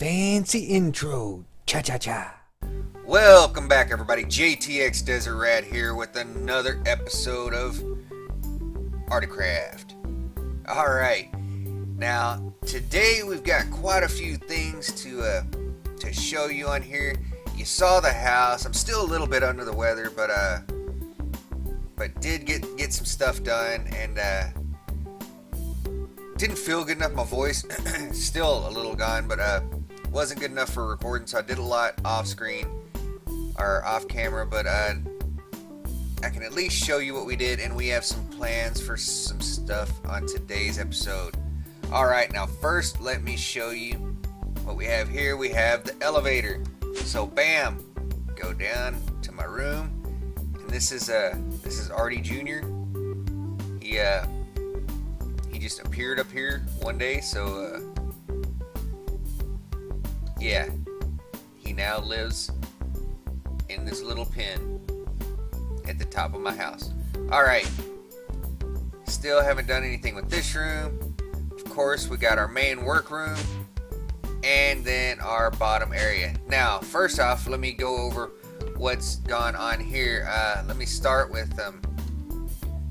fancy intro. Cha-cha-cha. Welcome back, everybody. jtxdesertrat here with another episode of ARTICRAFT. Alright, now today we've got quite a few things to show you on here. You saw the house. I'm still a little bit under the weather, but did get some stuff done, and didn't feel good enough. My voice still a little gone, but wasn't good enough for recording, so I did a lot off screen or off camera, but I can at least show you what we did, and we have some plans for some stuff on today's episode. Alright, now first let me show you what we have here. We have the elevator. So bam, go down to my room, and this is Arti Jr. He just appeared up here one day, so yeah, he now lives in this little pen at the top of my house. Alright, still haven't done anything with this room. Of course, we got our main workroom and then our bottom area. Now, first off, let me go over what's gone on here. Let me start with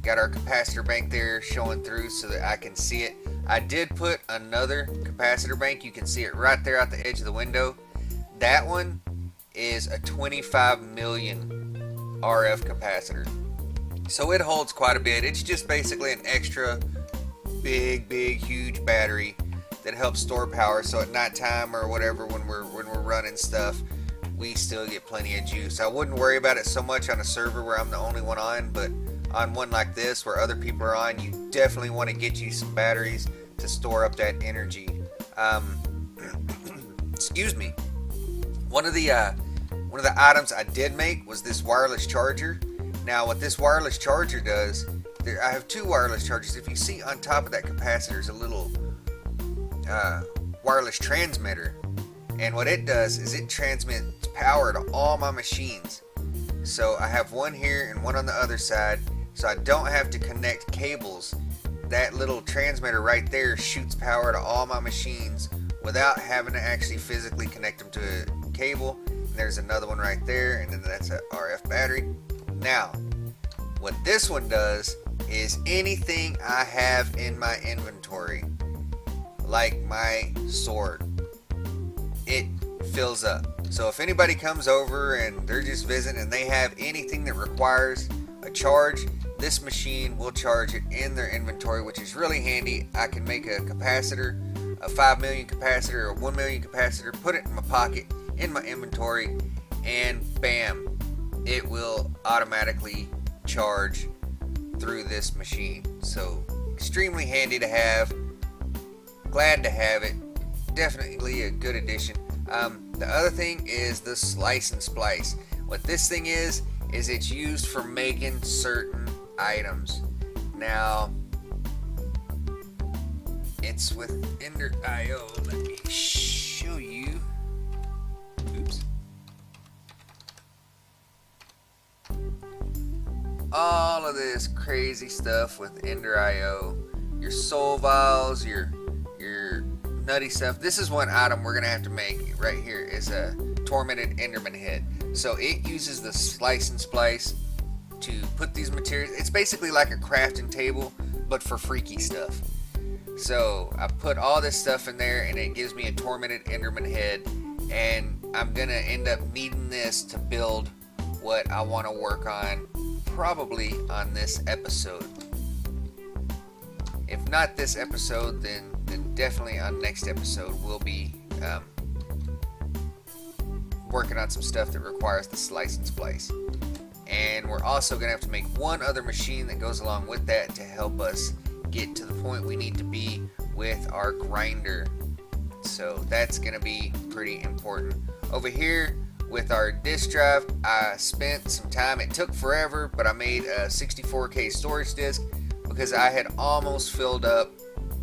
got our capacitor bank there showing through so that I can see it. I did put another capacitor bank. You can see it right there at the edge of the window. That one is a 25 million RF capacitor. So it holds quite a bit. It's just basically an extra big, huge battery that helps store power, so at nighttime or whatever, when we're running stuff, we still get plenty of juice. I wouldn't worry about it so much on a server where I'm the only one on, but on one like this where other people are on, you definitely want to get you some batteries to store up that energy. Excuse me. One of the items I did make was this wireless charger. Now, what this wireless charger does, I have two wireless chargers. If you see on top of that capacitor is a little wireless transmitter, and what it does is it transmits power to all my machines. So I have one here and one on the other side, so I don't have to connect cables. That little transmitter right there shoots power to all my machines without having to actually physically connect them to a cable. And there's another one right there, and then that's an RF battery. Now, what this one does is anything I have in my inventory, like my sword, it fills up. So if anybody comes over and they're just visiting and they have anything that requires a charge, this machine will charge it in their inventory, which is really handy. I can make a capacitor, a 5 million capacitor or 1 million capacitor, put it in my pocket, in my inventory, and bam, it will automatically charge through this machine. So extremely handy to have. Glad to have it. Definitely a good addition. The other thing is the slice and splice. What this thing is it's used for making certain items. Now, it's with Ender.io. Let me show you. Oops. All of this crazy stuff with Ender.io. Your soul vials, your nutty stuff. This is one item we're gonna have to make right here, is a tormented enderman head. So it uses the slice and splice to put these materials. It's basically like a crafting table, but for freaky stuff. So I put all this stuff in there, and it gives me a tormented enderman head, and I'm gonna end up needing this to build what I want to work on, probably on this episode. If not this episode, then definitely on next episode we'll be working on some stuff that requires the slice and splice. And we're also going to have to make one other machine that goes along with that to help us get to the point we need to be with our grinder. So that's going to be pretty important. Over here with our disk drive, I spent some time. It took forever, but I made a 64K storage disk because I had almost filled up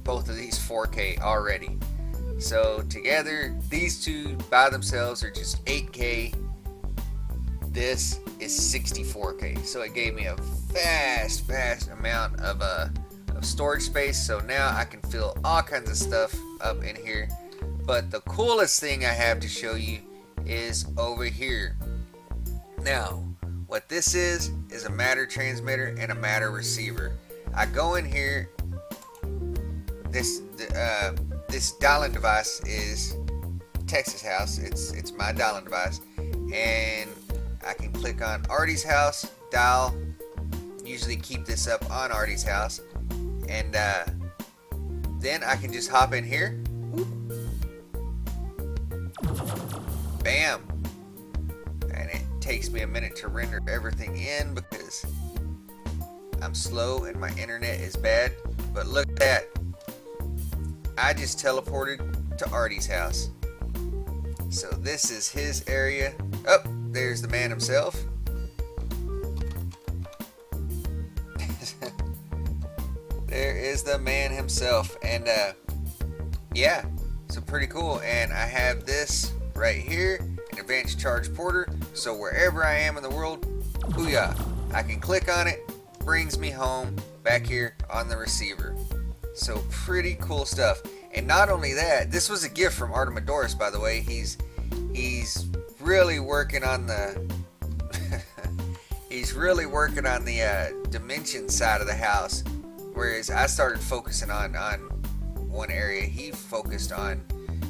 both of these 4K already. So together, these two by themselves are just 8K. This is 64K. So it gave me a vast amount of storage space. So now I can fill all kinds of stuff up in here. But the coolest thing I have to show you is over here. Now, what this is a matter transmitter and a matter receiver. I go in here. This dialing device is Texas house. It's my dialing device, and I can click on Artie's house, dial. Usually keep this up on Artie's house, and then I can just hop in here. Bam! And it takes me a minute to render everything in because I'm slow and my internet is bad. But look at that. I just teleported to Artie's house. So this is his area. Oh, there's the man himself. There is the man himself. And yeah, so pretty cool. And I have this right here, an advanced charge porter. So wherever I am in the world, booyah, I can click on it, brings me home back here on the receiver. So pretty cool stuff. And not only that, this was a gift from Artimidorus, by the way. He's really working on the he's really working on the dimension side of the house, whereas I started focusing on one area. He focused on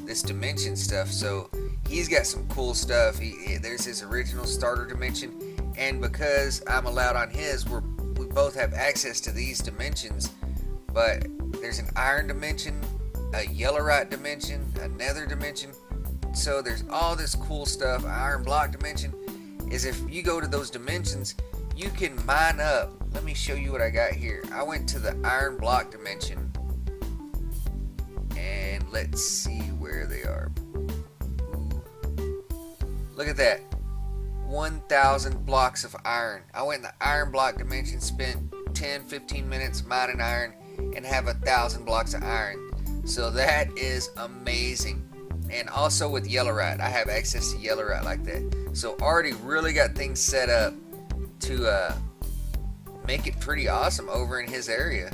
this dimension stuff. So he's got some cool stuff. There's his original starter dimension, and because I'm allowed on his, we both have access to these dimensions. But there's an iron dimension, a yellowite dimension, a nether dimension. So there's all this cool stuff. Iron block dimension is if you go to those dimensions, you can mine up. Let me show you what I got here. I went to the iron block dimension, and let's see where they are. Ooh. Look at that. 1,000 blocks of iron. I went in the iron block dimension, spent 10-15 minutes mining iron, and have 1,000 blocks of iron. So that is amazing. And also with yellowite, I have access to yellowite like that. So Artie really got things set up to make it pretty awesome over in his area.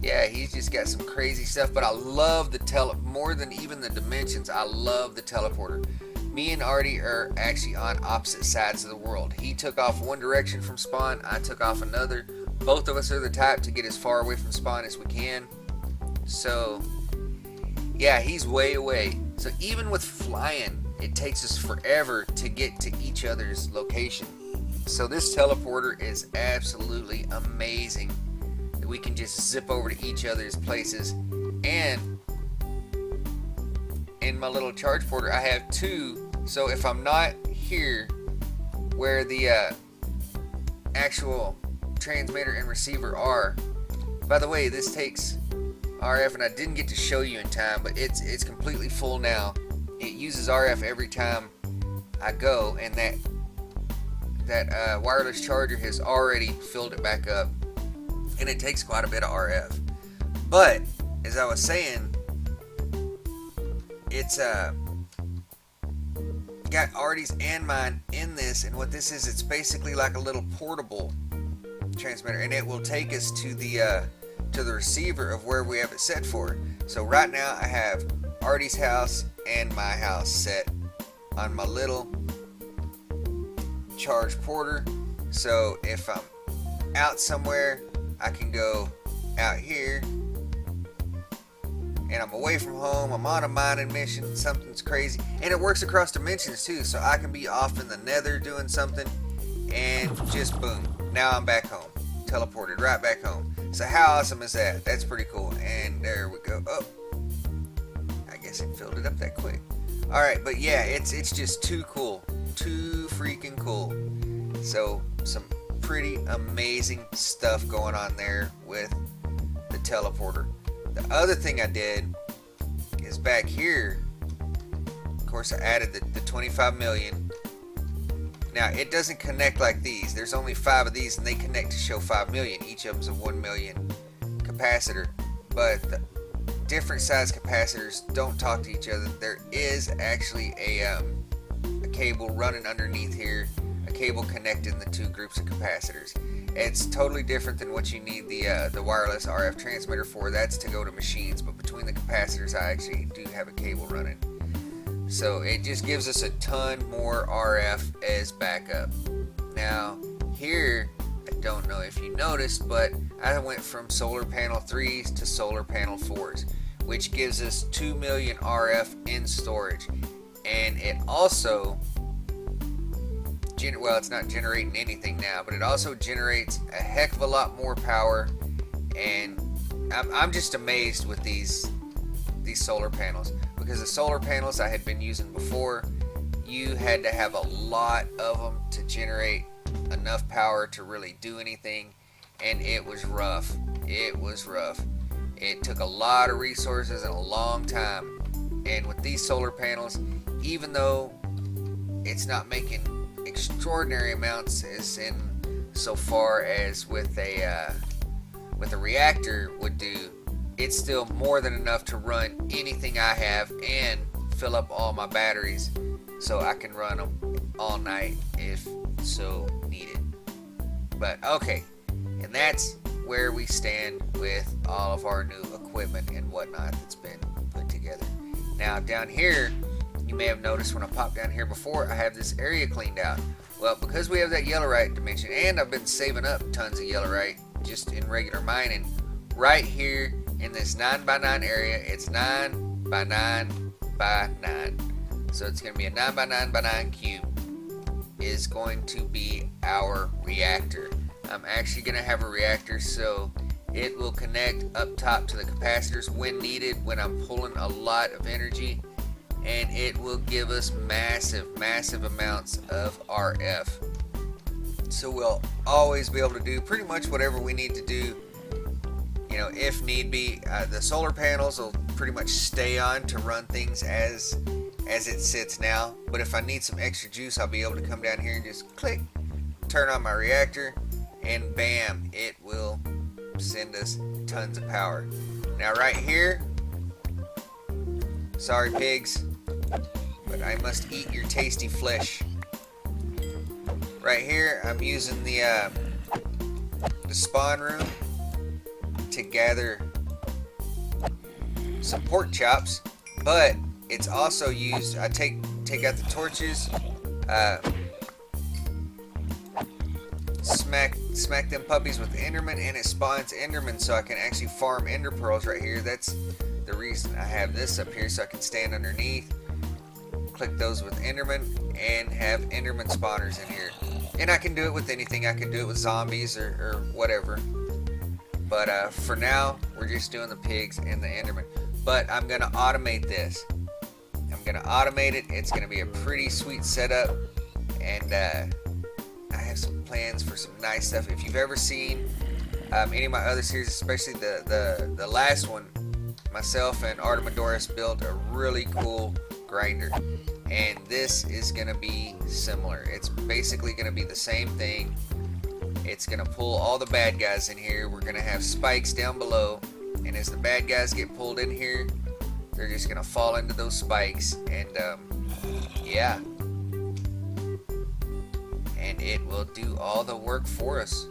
Yeah, he's just got some crazy stuff. But I love the more than even the dimensions. I love the teleporter. Me and Artie are actually on opposite sides of the world. He took off one direction from spawn. I took off another. Both of us are the type to get as far away from spawn as we can. So yeah, he's way away. So even with flying, it takes us forever to get to each other's location. So this teleporter is absolutely amazing. That we can just zip over to each other's places. And in my little charge porter, I have two. So if I'm not here where the actual transmitter and receiver are. By the way, this takes RF, and I didn't get to show you in time, but it's completely full now. It uses RF every time I go, and that wireless charger has already filled it back up, and it takes quite a bit of RF. But as I was saying, it's got Artie's and mine in this, and what this is, it's basically like a little portable transmitter, and it will take us to the receiver of where we have it set for. So right now I have Artie's house and my house set on my little charge porter. So if I'm out somewhere, I can go out here, and I'm away from home, I'm on a mining mission, something's crazy, and it works across dimensions too. So I can be off in the nether doing something, and just boom, now I'm back home, teleported right back home. So how awesome is that? That's pretty cool. And there we go. Oh, I guess it filled it up that quick. Alright, but yeah, it's just too cool. Too freaking cool. So some pretty amazing stuff going on there with the teleporter. The other thing I did is back here, of course I added the 25 million. Now it doesn't connect like these. There's only 5 of these, and they connect to show 5 million. Each of them's a 1 million capacitor. But the different size capacitors don't talk to each other. There is actually a cable running underneath here a cable connecting the two groups of capacitors. It's totally different than what you need the wireless RF transmitter for. That's to go to machines, but between the capacitors I actually do have a cable running. So it just gives us a ton more RF as backup. Now here, I don't know if you noticed, but I went from solar panel 3s to solar panel 4s, which gives us 2 million RF in storage. And it also, well, it's not generating anything now, but it also generates a heck of a lot more power. And I'm just amazed with these solar panels, because the solar panels I had been using before, you had to have a lot of them to generate enough power to really do anything, and it was rough. It took a lot of resources and a long time. And with these solar panels, even though it's not making extraordinary amounts as in so far as with a reactor would do, it's still more than enough to run anything I have and fill up all my batteries, so I can run them all night if so needed. But okay, and that's where we stand with all of our new equipment and whatnot that's been put together. Now down here, you may have noticed when I popped down here before, I have this area cleaned out. Well, because we have that yellowite dimension, and I've been saving up tons of yellowite just in regular mining, right here in this 9x9 area, it's 9 by 9 by 9. So it's going to be a 9 by 9 by 9 cube is going to be our reactor. I'm actually going to have a reactor, so it will connect up top to the capacitors when needed, when I'm pulling a lot of energy, and it will give us massive amounts of RF. So we'll always be able to do pretty much whatever we need to do, you know, if need be. The solar panels will pretty much stay on to run things as it sits now, but if I need some extra juice, I'll be able to come down here and just click, turn on my reactor, and bam, it will send us tons of power. Now right here, sorry pigs, but I must eat your tasty flesh. Right here, I'm using the spawn room to gather some pork chops, but it's also used, I take out the torches, smack them puppies with Enderman, and it spawns Enderman, so I can actually farm Ender Pearls right here. That's the reason I have this up here, so I can stand underneath, click those with Enderman, and have Enderman spawners in here. And I can do it with anything. I can do it with zombies or whatever. But for now, we're just doing the pigs and the Enderman. But I'm going to automate this. I'm going to automate it. It's going to be a pretty sweet setup. And I have some plans for some nice stuff. If you've ever seen any of my other series, especially the last one, myself and Artimidorus built a really cool grinder. And this is going to be similar. It's basically going to be the same thing. It's going to pull all the bad guys in here. We're going to have spikes down below. And as the bad guys get pulled in here, they're just going to fall into those spikes. And yeah. And it will do all the work for us.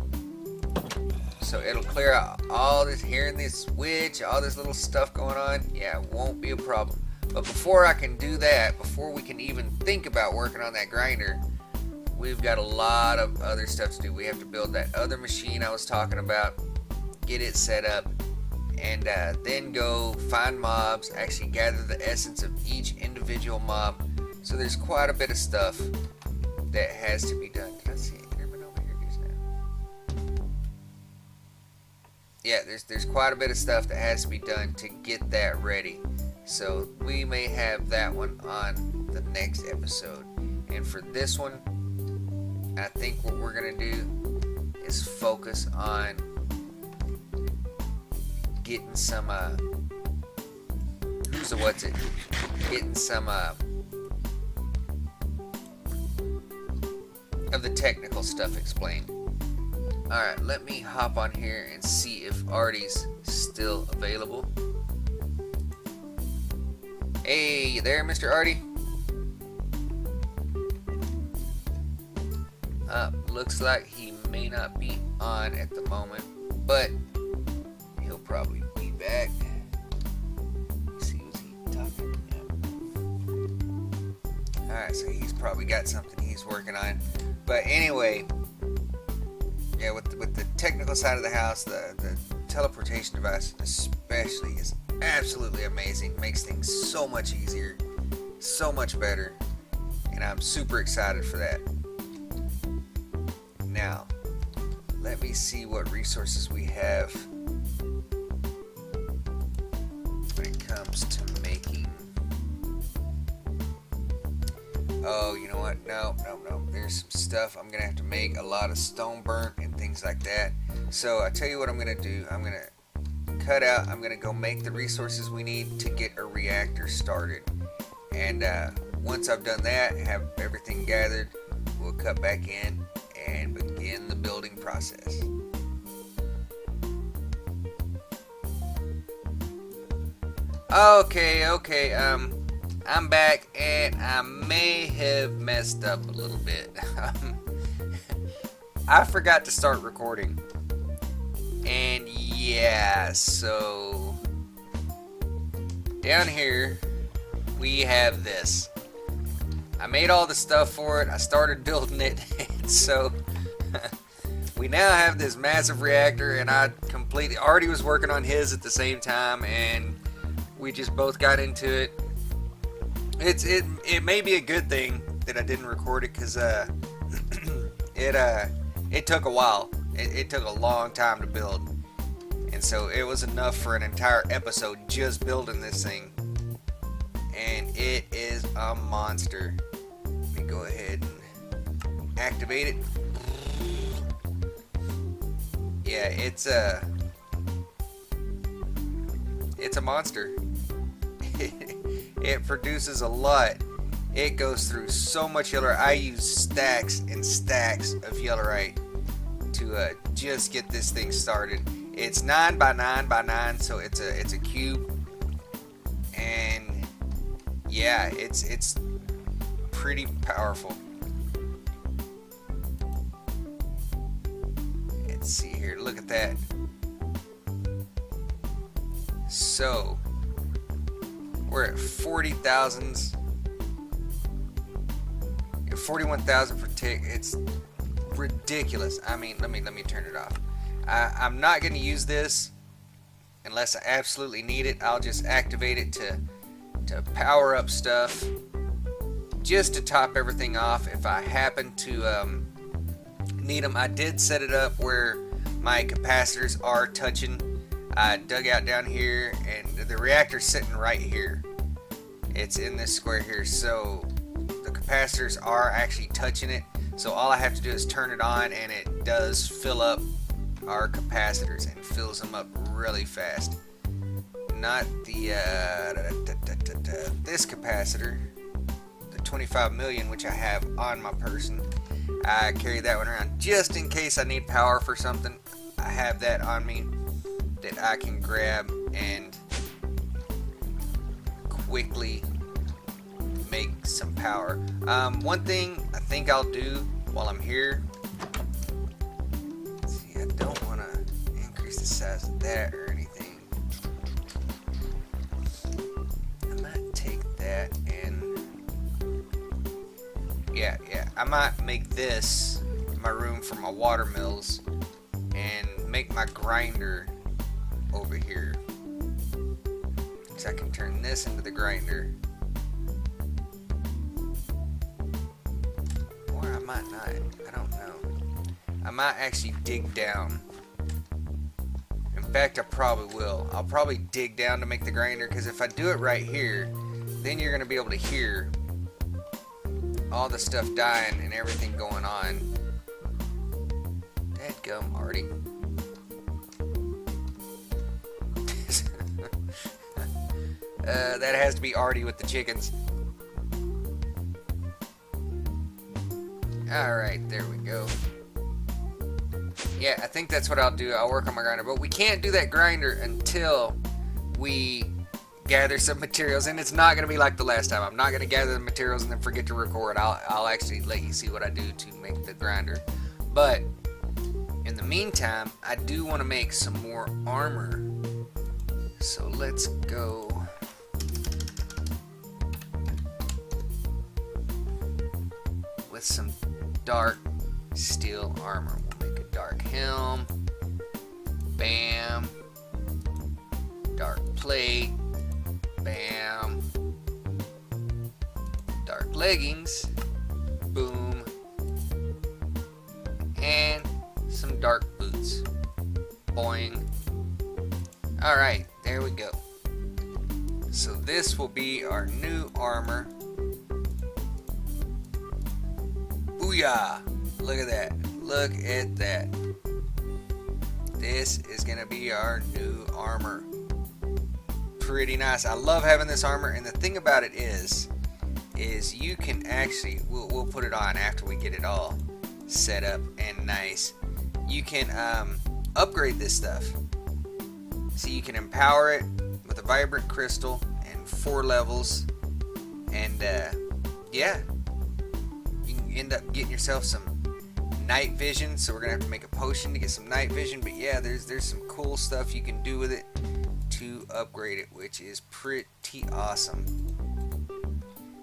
So it'll clear out all this, hearing this witch, all this little stuff going on. Yeah, it won't be a problem. But before I can do that, before we can even think about working on that grinder, we've got a lot of other stuff to do. We have to build that other machine I was talking about, get it set up, and then go find mobs, actually gather the essence of each individual mob. So there's quite a bit of stuff that has to be done. Did I see Enderman over here just now? Yeah, there's quite a bit of stuff that has to be done to get that ready. So we may have that one on the next episode. And for this one, I think what we're going to do is focus on getting some, getting some of the technical stuff explained. Alright, let me hop on here and see if Arti's still available. Hey, you there, Mr. Arti? Looks like he may not be on at the moment, but he'll probably be back. Let's see, was he talking? Yeah. Alright, so he's probably got something he's working on. But anyway, yeah, with the technical side of the house, the teleportation device especially is absolutely amazing. Makes things so much easier, so much better, and I'm super excited for that. Now, let me see what resources we have when it comes to making. Oh, you know what? No. There's some stuff I'm gonna have to make. A lot of stone burnt and things like that. So I tell you what I'm gonna do. I'm gonna cut out. I'm gonna go make the resources we need to get a reactor started. And once I've done that, have everything gathered, we'll cut back in and begin the building process. Okay, I'm back, and I may have messed up a little bit. I forgot to start recording, and yeah, so down here we have this. I made all the stuff for it. I started building it, and so we now have this massive reactor, and Artie was working on his at the same time, and we just both got into it. It may be a good thing that I didn't record it, because it took a while. It took a long time to build, and so it was enough for an entire episode just building this thing, and it is a monster. Let me go ahead and activate it. Yeah, it's a monster. It produces a lot. It goes through so much yellow. I use stacks and stacks of yellowite to just get this thing started. It's 9 by 9 by 9, so it's a cube, and yeah, it's pretty powerful. Let's see here. Look at that. So we're at 40,000s. 41,000 per tick. It's ridiculous. I mean, let me turn it off. I'm not going to use this unless I absolutely need it. I'll just activate it to power up stuff, just to top everything off if I happen to need them. I did set it up where my capacitors are touching. I dug out down here, and the reactor's sitting right here. It's in this square here, so the capacitors are actually touching it. So all I have to do is turn it on, and it does fill up our capacitors, and fills them up really fast. Not the this capacitor, the 25 million, which I have on my person. I carry that one around just in case I need power for something. I have that on me that I can grab and quickly make some power. One thing I think I'll do while I'm here, let's see, I don't want to increase the size of that or anything. I might take that and yeah, I might make this my room for my water mills and make my grinder over here, so I can turn this into the grinder. Or I might not. I don't know. I might actually dig down. In fact, I probably will. I'll probably dig down to make the grinder, because if I do it right here, then you're going to be able to hear all the stuff dying and everything going on. Dadgum, Artie. That has to be Artie with the chickens. Alright, there we go. Yeah, I think that's what I'll do. I'll work on my grinder. But we can't do that grinder until we gather some materials, and it's not going to be like the last time. I'm not going to gather the materials and then forget to record. I'll actually let you see what I do to make the grinder. But in the meantime, I do want to make some more armor. So let's go. With some dark steel armor. We'll make a dark helm. Bam. Dark plate. Bam. Dark leggings. Boom. And some dark boots. Boing. Alright, there we go. So this will be our new armor. Booyah! Look at that. Look at that. This is going to be our new armor. Pretty nice. I love having this armor, and the thing about it is you can actually, we'll put it on after we get it all set up and nice. You can upgrade this stuff. So you can empower it with a vibrant crystal and 4 levels, and yeah, you can end up getting yourself some night vision. So we're gonna have to make a potion to get some night vision, but yeah, there's some cool stuff you can do with it to upgrade it, which is pretty awesome.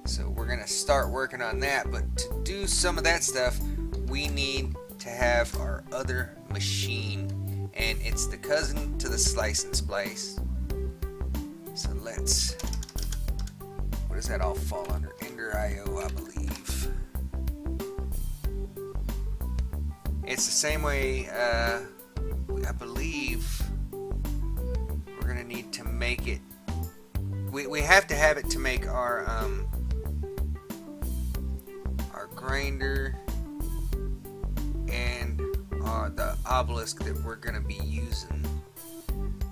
So we're gonna start working on that, but to do some of that stuff we need to have our other machine, and it's the cousin to the slice and splice. So let's, what does that all fall under? Ender IO, I believe. It's the same way, I believe we're gonna need to make it, we have to have it to make our grinder and the obelisk that we're gonna be using.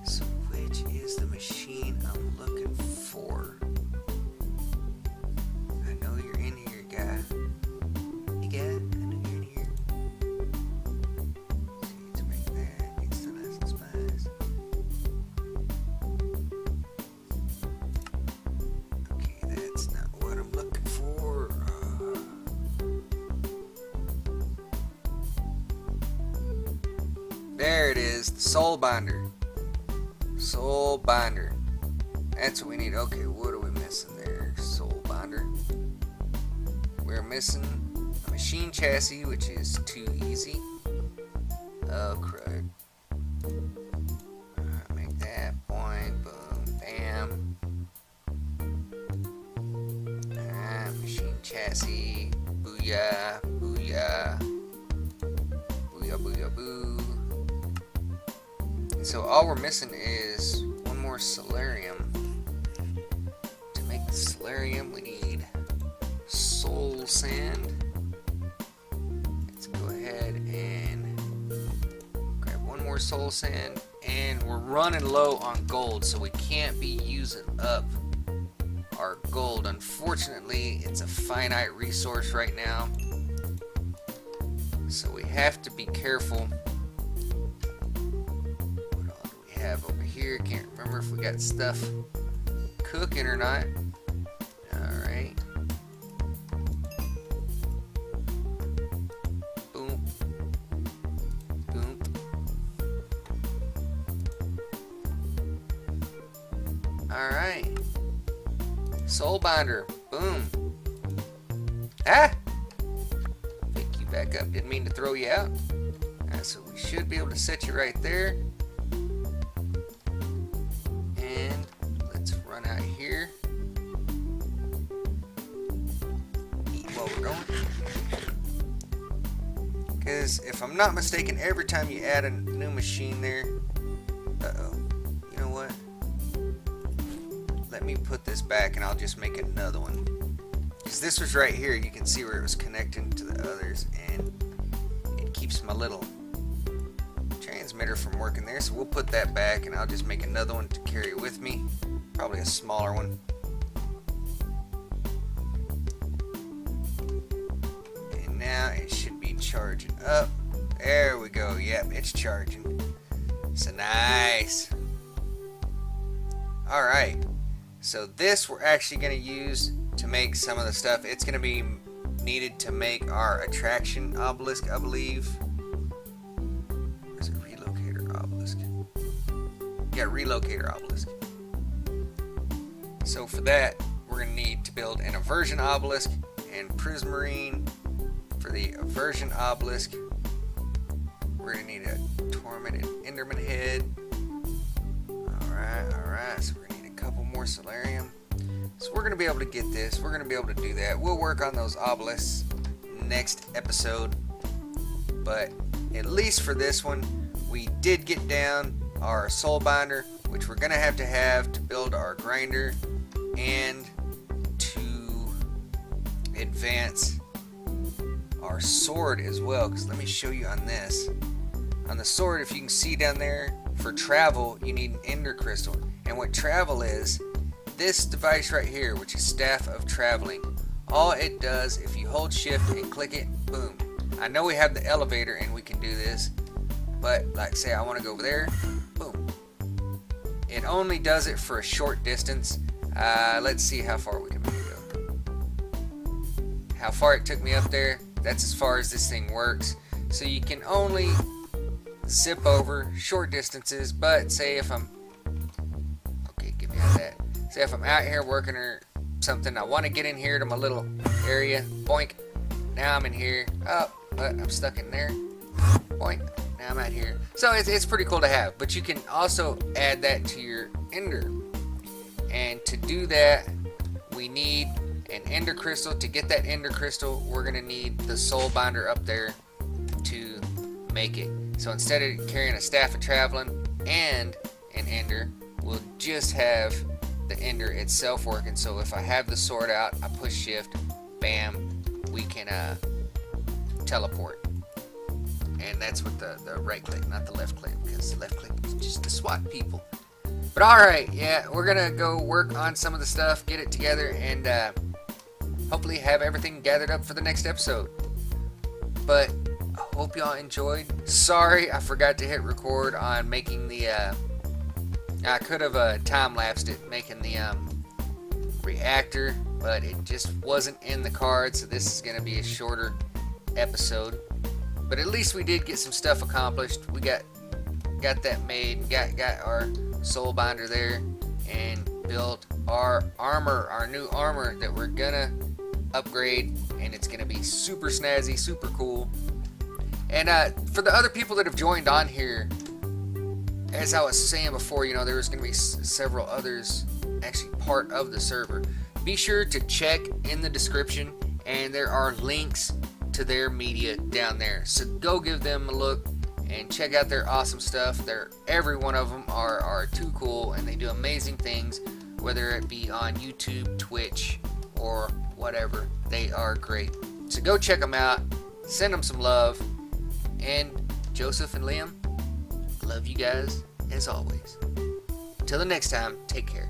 So which is the machine I'm looking for? I know you're in here, guy. Hey, guy, I know you're in here. See, to make that, needs to nice and spice. Okay, that's not what I'm looking for. There it is, the soul binder. Soul binder. That's what we need. Okay, what are we missing there? Soul binder. We're missing a machine chassis, which is too easy. Oh, crud. Make that. Boing, boom, bam. Machine chassis. Booyah, booyah. Booyah, booyah, boo. So all we're missing is one more solarium. To make the solarium, we need soul sand. Let's go ahead and grab one more soul sand. And we're running low on gold, so we can't be using up our gold. Unfortunately, it's a finite resource right now. So we have to be careful. Have over here, can't remember if we got stuff cooking or not. Alright, boom, boom. Alright, soul binder, boom. Ah, pick you back up, didn't mean to throw you out. Alright, so we should be able to set you right there. Out here, eat while we're going, because if I'm not mistaken, every time you add a new machine there, you know what, let me put this back and I'll just make another one, because this was right here. You can see where it was connecting to the others, and it keeps my little transmitter from working there, so we'll put that back and I'll just make another one to carry it with me. Probably a smaller one. And now it should be charging up. There we go. Yep, it's charging. So nice. Alright. So this we're actually going to use to make some of the stuff. It's going to be needed to make our attraction obelisk, I believe. Where's a relocator obelisk? Yeah, relocator obelisk. So for that, we're going to need to build an aversion obelisk and prismarine. For the aversion obelisk, we're going to need a tormented enderman head. Alright, so we're going to need a couple more solarium. So we're going to be able to get this. We're going to be able to do that. We'll work on those obelisks next episode. But at least for this one, we did get down our soul binder, which we're going to have to build our grinder and to advance our sword as well. Because let me show you on this. On the sword, if you can see down there, for travel, you need an ender crystal. And what travel is, this device right here, which is Staff of Traveling, all it does, if you hold shift and click it, boom. I know we have the elevator and we can do this, but like say I want to go over there, boom. It only does it for a short distance. Let's see how far we can make it go. How far it took me up there, that's as far as this thing works. So you can only zip over short distances, but say if I'm, okay, get me out of that. Say if I'm out here working or something, I want to get in here to my little area, boink, now I'm in here, oh, but I'm stuck in there, boink, now I'm out here. So it's pretty cool to have, but you can also add that to your ender, and to do that, we need an ender crystal. To get that ender crystal, we're going to need the soul binder up there to make it. So instead of carrying a staff of traveling and an ender, we'll just have the ender itself working. So if I have the sword out, I push shift, bam, we can teleport. And that's with the right click, not the left click, because the left click is just to swat people. But alright, yeah, we're gonna go work on some of the stuff, get it together, and hopefully have everything gathered up for the next episode. But I hope y'all enjoyed. Sorry I forgot to hit record on making the I could have time-lapsed it making the reactor, but it just wasn't in the card, so this is going to be a shorter episode. But at least we did get some stuff accomplished. We got that made, got our soul binder there, and built our armor, our new armor that we're gonna upgrade, and it's gonna be super snazzy, super cool. And for the other people that have joined on here, as I was saying before, you know, there was going to be several others actually part of the server. Be sure to check in the description, and there are links to their media down there. So go give them a look and check out their awesome stuff. Every one of them are too cool, and they do amazing things, whether it be on YouTube, Twitch, or whatever. They are great. So go check them out. Send them some love. And Joseph and Liam, love you guys as always. Until the next time, take care.